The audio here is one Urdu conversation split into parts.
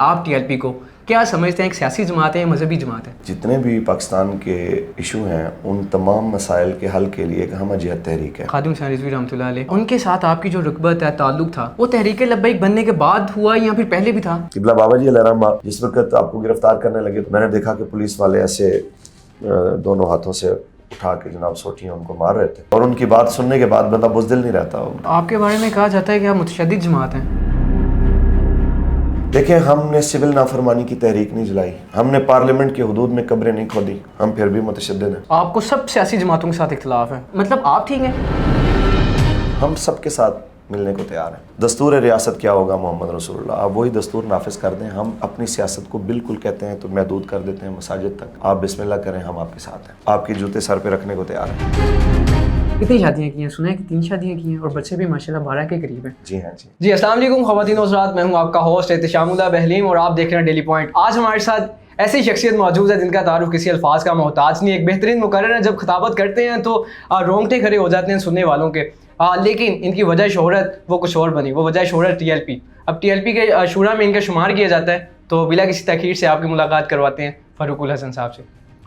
آپ ٹی ایل پی کو کیا سمجھتے ہیں؟ ایک سیاسی جماعت ہے یا مذہبی جماعت ہے؟ جتنے بھی پاکستان کے ایشو ہیں ان تمام مسائل کے حل کے لیے ایک ہمہ جہت تحریک ہے۔ خادم حسین رضوی رحمۃ اللہ علیہ، ان کے ساتھ آپ کی جو رغبت ہے، تعلق تھا، وہ تحریک لبیک بننے کے بعد ہوا یا پھر پہلے بھی تھا؟ قبلہ بابا جی علیہ رحمہ جس وقت آپ کو گرفتار کرنے لگے تو میں نے دیکھا کہ پولیس والے ایسے دونوں ہاتھوں سے اٹھا کے جناب سوٹیاں ان کو مار رہے تھے، اور ان کی بات سننے کے بعد بندہ بزدل نہیں رہتا۔ آپ کے بارے میں کہا جاتا ہے کہ آپ متشدد جماعت ہیں۔ دیکھیں، ہم نے سول نافرمانی کی تحریک نہیں جلائی، ہم نے پارلیمنٹ کی حدود میں قبریں نہیں کھودی، ہم پھر بھی متشدد ہیں۔ آپ کو سب سیاسی جماعتوں کے ساتھ اختلاف ہے، مطلب آپ ٹھیک ہیں؟ ہم سب کے ساتھ ملنے کو تیار ہیں۔ دستور ریاست کیا ہوگا محمد رسول اللہ، آپ وہی دستور نافذ کر دیں۔ ہم اپنی سیاست کو بالکل کہتے ہیں تو محدود کر دیتے ہیں مساجد تک۔ آپ بسم اللہ کریں، ہم آپ کے ساتھ ہیں، آپ کے جوتے سر پہ رکھنے کو تیار ہیں۔ کتنی شادیاں کی ہیں؟ سنا ہے کہ 3 شادیاں کی ہیں اور بچے بھی ماشاءاللہ 12 کے قریب ہیں۔ جی ہاں جی السلام علیکم خواتین و حضرات، میں ہوں آپ کا ہوسٹ احتشام اللہ بہلیم اور آپ دیکھ رہے ہیں ڈیلی پوائنٹ۔ آج ہمارے ساتھ ایسی شخصیت موجود ہے جن کا تعارف کسی الفاظ کا محتاج نہیں۔ ایک بہترین مقرر ہے، جب خطابت کرتے ہیں تو رونگٹے کھڑے ہو جاتے ہیں سننے والوں کے، لیکن ان کی وجہ شہرت وہ کچھ اور بنی، وہ وجہ شہرت ٹی ایل پی۔ اب ٹی ایل پی کے شورا میں ان کا شمار کیا جاتا ہے، تو بلا کسی تاخیر سے آپ کی ملاقات کرواتے ہیں فاروق الحسن صاحب سے۔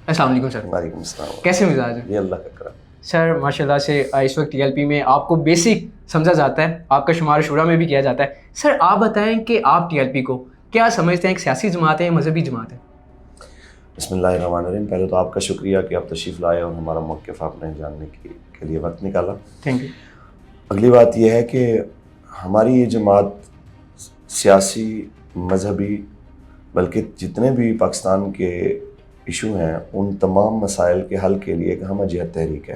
السلام علیکم سر۔ وعلیکم السلام۔ کیسے مزاج ہیں؟ یہ اللہ کا کرم۔ سر ماشاءاللہ سے اس وقت ٹی ایل پی میں آپ کو بیسک سمجھا جاتا ہے، آپ کا شمار شورا میں بھی کیا جاتا ہے۔ سر آپ بتائیں کہ آپ ٹی ایل پی کو کیا سمجھتے ہیں؟ ایک سیاسی جماعت ہے یا مذہبی جماعت ہے؟ بسم اللہ الرحمن الرحیم۔ پہلے تو آپ کا شکریہ کہ آپ تشریف لائے اور ہمارا موقف آپ نے جاننے کے لیے وقت نکالا۔ Thank you. اگلی بات یہ ہے کہ ہماری یہ جماعت سیاسی، مذہبی، بلکہ جتنے بھی پاکستان کے ایشو ہیں ان تمام مسائل کے حل کے لیے ایک ہمہ جہت تحریک ہے،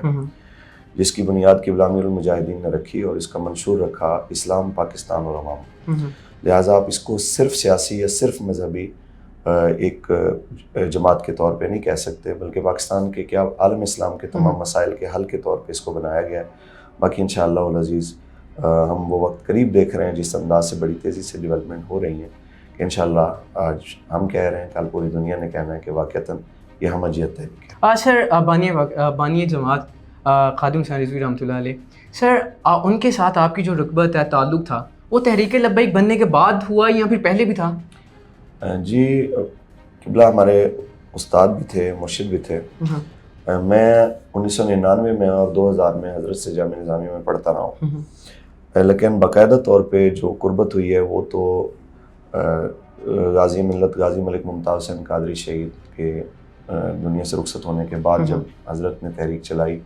جس کی بنیاد قبلہ امیر المجاہدین نے رکھی اور اس کا منشور رکھا اسلام، پاکستان اور عوام۔ لہٰذا آپ اس کو صرف سیاسی یا صرف مذہبی ایک جماعت کے طور پہ نہیں کہہ سکتے، بلکہ پاکستان کے کیا عالم اسلام کے تمام مسائل کے حل کے طور پہ اس کو بنایا گیا ہے۔ باقی انشاءاللہ العزیز ہم وہ وقت قریب دیکھ رہے ہیں جس انداز سے بڑی تیزی سے ڈیولپمنٹ ہو رہی ہیں کہ انشاءاللہ آج ہم کہہ رہے ہیں، کل پوری دنیا نے کہنا ہے کہ واقعتاً یہ ہمہ جہت تحریک ہے۔ سر بانی جماعت خادم حسین رضوی رحمۃ اللہ علیہ، سر ان کے ساتھ آپ کی جو رغبت ہے، تعلق تھا، وہ تحریک لبیک بننے کے بعد ہوا یا پھر پہلے بھی تھا؟ جی قبلہ ہمارے استاد بھی تھے، مرشد بھی تھے۔ میں 1999 میں اور 2000 میں حضرت سے جامعہ نظامیہ میں پڑھتا رہا ہوں، لیکن باقاعدہ طور پہ جو قربت ہوئی ہے وہ تو غازی ملت غازی ملک ممتاز حسین قادری شہید کے دنیا سے رخصت ہونے کے بعد جب حضرت نے تحریک چلائی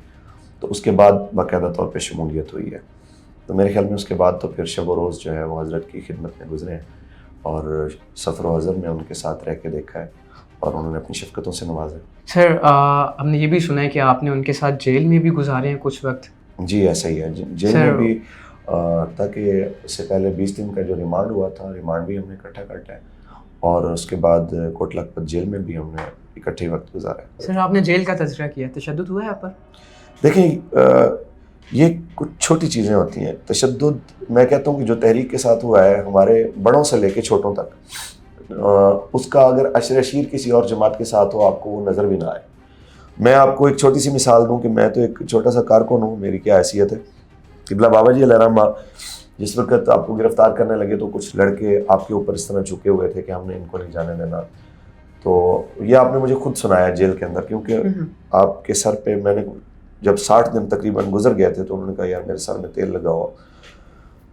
تو اس کے بعد باقاعدہ طور پہ شمولیت ہوئی ہے۔ تو میرے خیال میں اس کے بعد تو پھر شب و روز جو ہے وہ حضرت کی خدمت میں گزرے ہیں اور سفر و حضر میں ان کے ساتھ رہ کے دیکھا ہے اور انہوں نے اپنی شفقتوں سے نوازا ہے۔ سر ہم نے یہ بھی سنا ہے کہ آپ نے ان کے ساتھ جیل میں بھی گزارے ہیں کچھ وقت۔ جی ایسا ہی ہے، جیل میں بھی، تاکہ اس سے پہلے 20 دن کا جو ریمانڈ ہوا تھا، ریمانڈ بھی ہم نے اکٹھا کاٹا ہے اور اس کے بعد کوٹ لکھپت جیل میں بھی ہم نے اکٹھے وقت گزارا ہے۔ سر آپ نے جیل کا تذکرہ کیا، تشدد ہوا ہے آپ پر؟ دیکھیں یہ کچھ چھوٹی چیزیں ہوتی ہیں، تشدد میں کہتا ہوں کہ جو تحریک کے ساتھ ہوا ہے ہمارے بڑوں سے لے کے چھوٹوں تک، اس کا اگر عشر اشیر کسی اور جماعت کے ساتھ ہو آپ کو وہ نظر بھی نہ آئے۔ میں آپ کو ایک چھوٹی سی مثال دوں کہ میں تو ایک چھوٹا سا کارکن ہوں، میری کیا حیثیت ہے۔ قبلہ بابا جی علیہ رحمہ جس وقت آپ کو گرفتار کرنے لگے تو کچھ لڑکے آپ کے اوپر اس طرح جھکے ہوئے تھے کہ ہم نے ان کو نہیں جانے دینا، تو یہ آپ نے مجھے خود سنایا جیل کے اندر، کیونکہ آپ کے سر پہ میں نے جب 60 دن تقریباً گزر گئے تھے تو انہوں نے کہا یار میرے سر میں تیل لگا ہوا،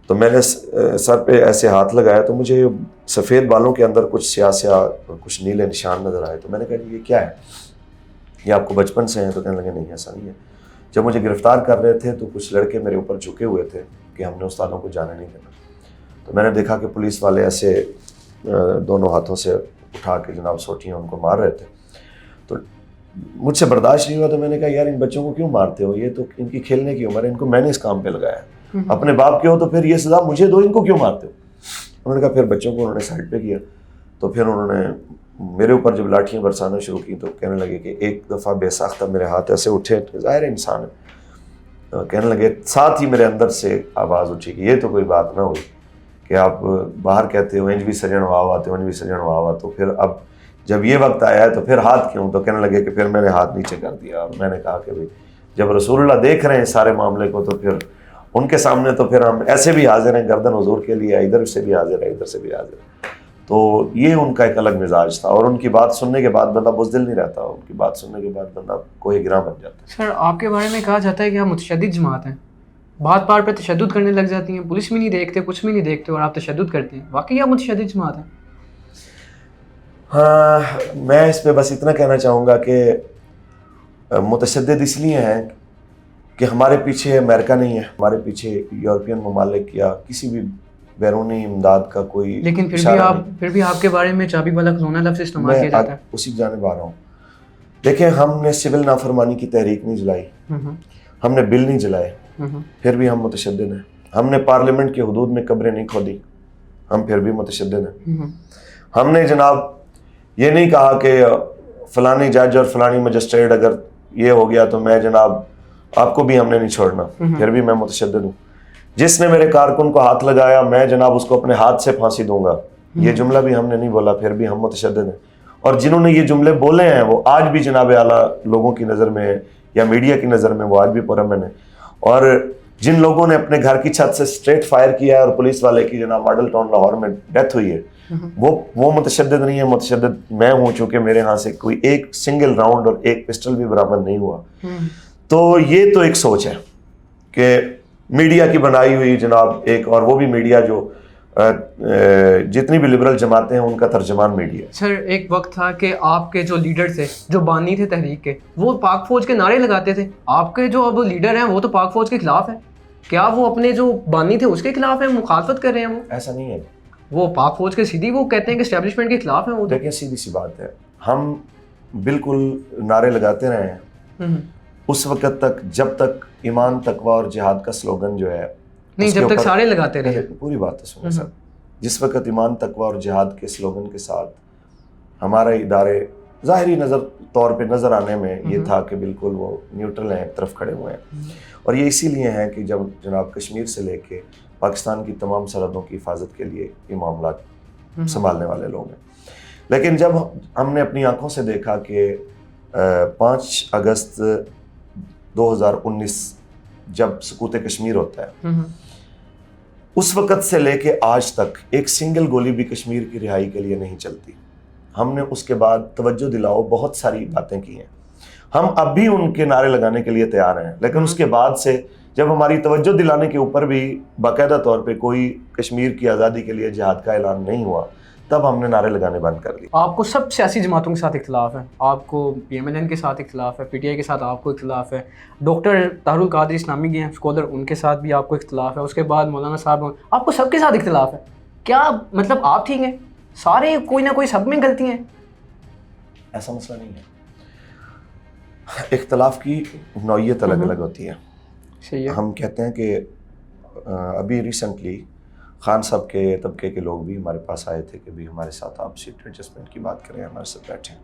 تو میں نے سر پہ ایسے ہاتھ لگایا تو مجھے سفید بالوں کے اندر کچھ سیاہ سیاہ کچھ نیلے نشان نظر آئے، تو میں نے کہا یہ کیا ہے، یہ آپ کو بچپن سے ہیں؟ تو کہنے لگے نہیں ایسا نہیں ہے۔ جب مجھے گرفتار کر رہے تھے تو کچھ لڑکے میرے اوپر جھکے ہوئے تھے کہ ہم نے استادوں کو جانے نہیں دینا، تو میں نے دیکھا کہ پولیس والے ایسے دونوں ہاتھوں سے اٹھا کے جناب سوٹیاں ان کو مار رہے تھے، تو مجھ سے برداشت نہیں ہوا، تو میں نے کہا یار ان بچوں کو کیوں مارتے ہو، یہ تو ان کی کھیلنے کی عمر ہے، ان کو میں نے اس کام پہ لگایا ہے، اپنے باپ کے ہو تو پھر یہ سزا مجھے دو، ان کو کیوں مارتے ہو۔ انہوں نے کہا پھر بچوں کو انہوں نے سائڈ پہ کیا، تو پھر انہوں نے میرے اوپر جب لاٹھیاں برسانا شروع کی تو کہنے لگے کہ ایک دفعہ بے ساختہ میرے ہاتھ ایسے اٹھے، ظاہر انسان ہے، کہنے لگے ساتھ ہی میرے اندر سے آواز اٹھی کہ یہ تو کوئی بات نہ ہوئی کہ آپ باہر کہتے ہو انج بھی سجن واہ تو انج بھی سجن واہ، تو پھر اب جب یہ وقت آیا ہے تو پھر ہاتھ کیوں، تو کہنے لگے کہ پھر میں نے ہاتھ نیچے کر دیا، اور میں نے کہا کہ بھائی جب رسول اللہ دیکھ رہے ہیں سارے معاملے کو تو پھر ان کے سامنے تو پھر ہم ایسے بھی حاضر ہیں، گردن حضور کے لیے ادھر سے بھی حاضر ہے ادھر سے بھی حاضر ہے۔ تو یہ ان کا ایک الگ مزاج تھا، اور ان کی بات سننے کے بعد بندہ بزدل نہیں رہتا، ان کی بات سننے کے بعد بندہ کوئی گراں بن جاتا ہے۔ سر آپ کے بارے میں کہا جاتا ہے کہ آپ متشدد جماعت ہیں، بات بار پہ تشدد کرنے لگ جاتی ہیں، پولیس بھی نہیں دیکھتے، کچھ بھی نہیں دیکھتے، اور آپ تشدد کرتے ہیں، واقعی آپ متشدد جماعت ہیں؟ ہاں، میں اس پہ بس اتنا کہنا چاہوں گا کہ متشدد اس لیے ہیں کہ ہمارے پیچھے امریکہ نہیں ہے، ہمارے پیچھے یورپین ممالک یا کسی بھی بیرونی امداد کا کوئی لیکن پھر بھی آپ کے بارے میں چابی والا کھلونا لفظ استعمال کیا جاتا ہے۔ میں اسی جانب آ رہا ہوں۔ دیکھیں، ہم نے سول نافرمانی کی تحریک نہیں جلائی، ہم نے بل نہیں جلائے، پھر بھی ہم متشدد ہیں۔ ہم نے پارلیمنٹ کی حدود میں قبریں نہیں کھودی، ہم پھر بھی متشدد ہیں۔ ہم نے جناب یہ نہیں کہا کہ فلانی جج اور فلانی مجسٹریٹ اگر یہ ہو گیا تو میں جناب آپ کو بھی ہم نے نہیں چھوڑنا، پھر بھی میں متشدد ہوں۔ جس نے میرے کارکن کو ہاتھ لگایا میں جناب اس کو اپنے ہاتھ سے پھانسی دوں گا، یہ جملہ بھی ہم نے نہیں بولا، پھر بھی ہم متشدد ہیں۔ اور جنہوں نے یہ جملے بولے ہیں وہ آج بھی جناب اعلیٰ لوگوں کی نظر میں یا میڈیا کی نظر میں وہ آج بھی پرامن ہیں۔ اور جن لوگوں نے اپنے گھر کی چھت سے اسٹریٹ فائر کیا ہے اور پولیس والے کی جناب ماڈل ٹاؤن لاہور میں ڈیتھ ہوئی ہے، وہ متشدد نہیں ہے، متشدد میں ہوں، چونکہ میرے ہاں سے کوئی ایک سنگل راؤنڈ اور ایک پسٹل بھی برآمد نہیں ہوا۔ تو یہ تو ایک سوچ ہے کہ میڈیا کی بنائی ہوئی جناب ایک، اور وہ بھی میڈیا جو جتنی بھی لبرل جماعتیں ہیں ان کا ترجمان میڈیا۔ سر ایک وقت تھا کہ آپ کے جو لیڈر تھے، جو بانی تھے تحریک کے، وہ پاک فوج کے نعرے لگاتے تھے، آپ کے جو اب لیڈر ہیں وہ تو پاک فوج کے خلاف ہیں، کیا وہ اپنے جو بانی تھے اس کے خلاف ہیں، مخالفت کر رہے ہیں؟ وہ ایسا نہیں ہے، وہ پاک فوج کے سیدھی وہ کہتے ہیں کہ اسٹیبلشمنٹ کے خلاف ہیں۔ وہ دیکھیں سیدھی سی بات ہے، ہم بالکل نعرے لگاتے رہے ہیں اس وقت تک جب تک ایمان تقوی اور جہاد کا سلوگن جو ہے نہیں، جب تک سارے لگاتے رہے۔ پوری بات تو سنیں سر، جس وقت ایمان تقوی اور جہاد کے سلوگن کے ساتھ ہمارے ادارے ظاہری طور پہ نظر آنے میں یہ تھا کہ بالکل وہ نیوٹرل ہیں، ایک طرف کھڑے ہوئے ہیں، اور یہ اسی لیے ہیں کہ جب جناب کشمیر سے لے کے پاکستان کی تمام سرحدوں کی حفاظت کے لیے یہ معاملات سنبھالنے والے لوگ ہیں۔ لیکن جب ہم نے اپنی آنکھوں سے دیکھا کہ 5 اگست 2019 جب سقوط کشمیر ہوتا ہے، اس وقت سے لے کے آج تک ایک سنگل گولی بھی کشمیر کی رہائی کے لیے نہیں چلتی۔ ہم نے اس کے بعد توجہ دلاؤ بہت ساری باتیں کی ہیں، ہم اب بھی ان کے نعرے لگانے کے لیے تیار ہیں، لیکن اس کے بعد سے جب ہماری توجہ دلانے کے اوپر بھی باقاعدہ طور پہ کوئی کشمیر کی آزادی کے لیے جہاد کا اعلان نہیں ہوا، تب ہم نے نعرے لگانے بند کر دیے۔ آپ کو سب سیاسی جماعتوں کے ساتھ اختلاف ہے، آپ کو PMLN کے ساتھ اختلاف ہے، PTI کے ساتھ آپ کو اختلاف ہے، ڈاکٹر طاہر القادری اسلامی کے ہیں اسکالر، ان کے ساتھ بھی آپ کو اختلاف ہے، اس کے بعد مولانا صاحب، آپ کو سب کے ساتھ اختلاف ہے۔ کیا مطلب آپ ٹھیک ہیں؟ سارے کوئی نہ کوئی سب میں غلطی ہیں؟ ایسا مسئلہ نہیں ہے، اختلاف کی نوعیت الگ الگ ہوتی ہے۔ صحیح ہے۔ ہم کہتے ہیں کہ ابھی ریسنٹلی خان صاحب کے طبقے کے لوگ بھی ہمارے پاس آئے تھے کہ بھی ہمارے ساتھ آپ سیٹ ایڈجسٹمنٹ کی بات کریں، ہمارے ساتھ بیٹھیں۔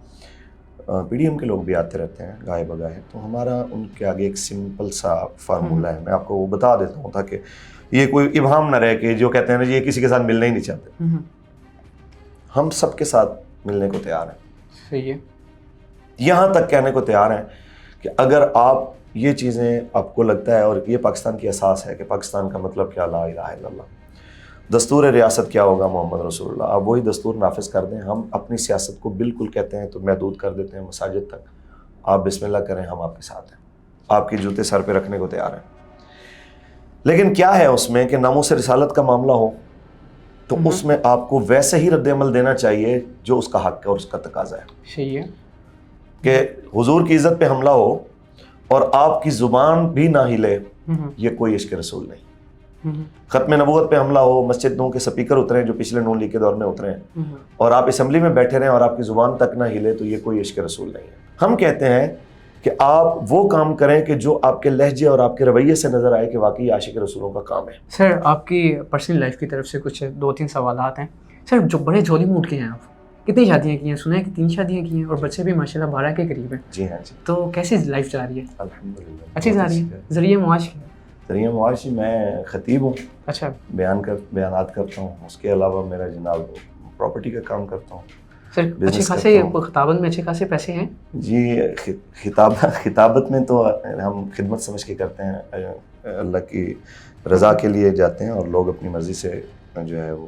PDM کے لوگ بھی آتے رہتے ہیں گاہے بگاہے، تو ہمارا ان کے آگے ایک سمپل سا فارمولہ ہے، میں آپ کو وہ بتا دیتا ہوں تاکہ یہ کوئی ابہام نہ رہے کہ جو کہتے ہیں نا یہ کسی کے ساتھ ملنا ہی نہیں چاہتے۔ ہم سب کے ساتھ ملنے کو تیار ہیں، صحیح ہے، یہاں تک کہنے کو تیار ہیں کہ اگر آپ یہ چیزیں آپ کو لگتا ہے، اور یہ پاکستان کی اساس ہے کہ پاکستان کا مطلب کیا، لا الہ الا اللہ، دستور ریاست کیا ہوگا، محمد رسول اللہ، آپ وہی دستور نافذ کر دیں۔ ہم اپنی سیاست کو بالکل کہتے ہیں تو محدود کر دیتے ہیں مساجد تک، آپ بسم اللہ کریں، ہم آپ کے ساتھ ہیں، آپ کے جوتے سر پہ رکھنے کو تیار ہیں۔ لیکن کیا ہے اس میں کہ ناموس رسالت کا معاملہ ہو تو اس میں آپ کو ویسے ہی رد عمل دینا چاہیے جو اس کا حق ہے اور اس کا تقاضا ہے۔ صحیح ہے کہ حضور کی عزت پہ حملہ ہو اور آپ کی زبان بھی نہ ہلے، یہ کوئی عشق رسول نہیں۔ ختم نبوت پہ حملہ ہو، مسجد نو کے سپیکر اترے جو پچھلے نون لیگ کے دور میں اترے ہیں، اور آپ اسمبلی میں بیٹھے رہیں اور آپ کی زبان تک نہ ہلے، تو یہ کوئی عشق رسول نہیں ہے۔ ہم کہتے ہیں کہ آپ وہ کام کریں کہ جو آپ کے لہجے اور آپ کے رویے سے نظر آئے کہ واقعی عاشق رسولوں کا کام ہے۔ سر آپ کی پرسنل لائف کی طرف سے کچھ 2-3 سوالات ہیں۔ سر جو بڑے جولی موڈ کے ہیں آپ، کتنی شادیاں کی ہیں؟ سنا ہے کہ 3 شادیاں کی ہیں اور بچے بھی ماشاءاللہ 12 کے قریب ہیں۔ جی ہاں جی، تو کیسی لائف جا رہی ہے؟ الحمدللہ اچھی جا رہی ہے۔ ذریعہ معاش کی؟ ذریعہ معاش میں خطیب ہوں، اچھا، بیانات کرتا ہوں، اس کے علاوہ میرا جناب پراپرٹی کا کام کرتا ہوں۔ سر اچھے خاصے خطابت میں اچھے خاصے پیسے ہیں؟ جی، خطابت میں تو ہم خدمت سمجھ کے کرتے ہیں، اللہ کی رضا کے لیے جاتے ہیں، اور لوگ اپنی مرضی سے جو ہے وہ